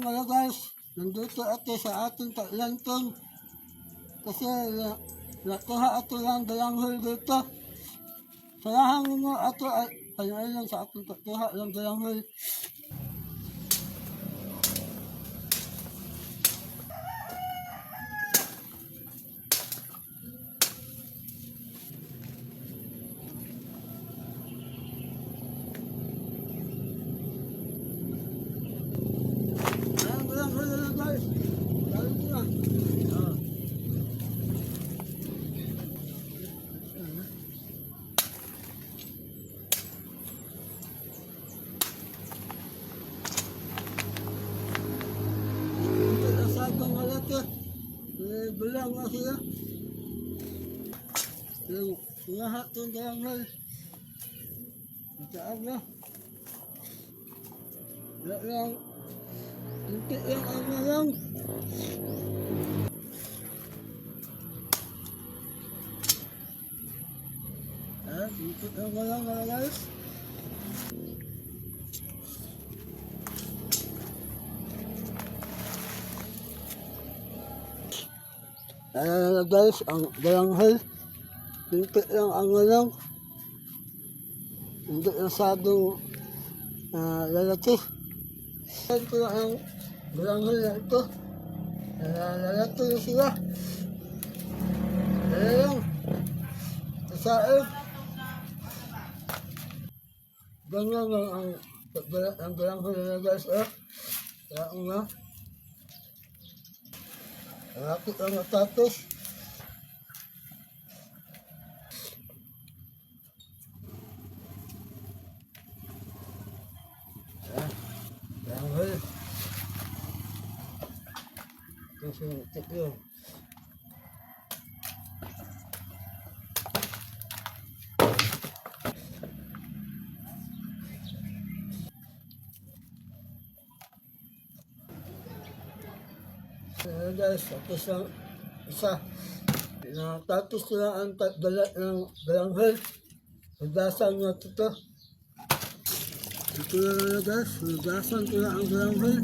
mga guys, nandito ate sa ating lantong kasi natuha ato lang dalanghol dito. Salahan mo ato ay panayon lang sa ating tuha lang dalanghol. Guys, dahil nila. Asabang malaki. Belang nga sila. Yung lahat ng dalanghol. Mataan na. Wala lang. Hindi lang ang lang. Dito lang lang mga guys. Guys, ang dalanghol. Dito lang ang lang. Hindi masyadong lalaki. Ito lang ang dalanghol na ito. Lalaki na sila. Ayan. Kasain. Ganyan lang ang dalanghol na guys. Kaya nga. Lalaki lang matapos. Dalanghol. Kasi ito yun. Guys, tapos ang isa. Tapos ko lang ang dalat ng dalanghol. Nagdasan nga ito. Ito lang guys, nagdasan ko lang ang dalanghol.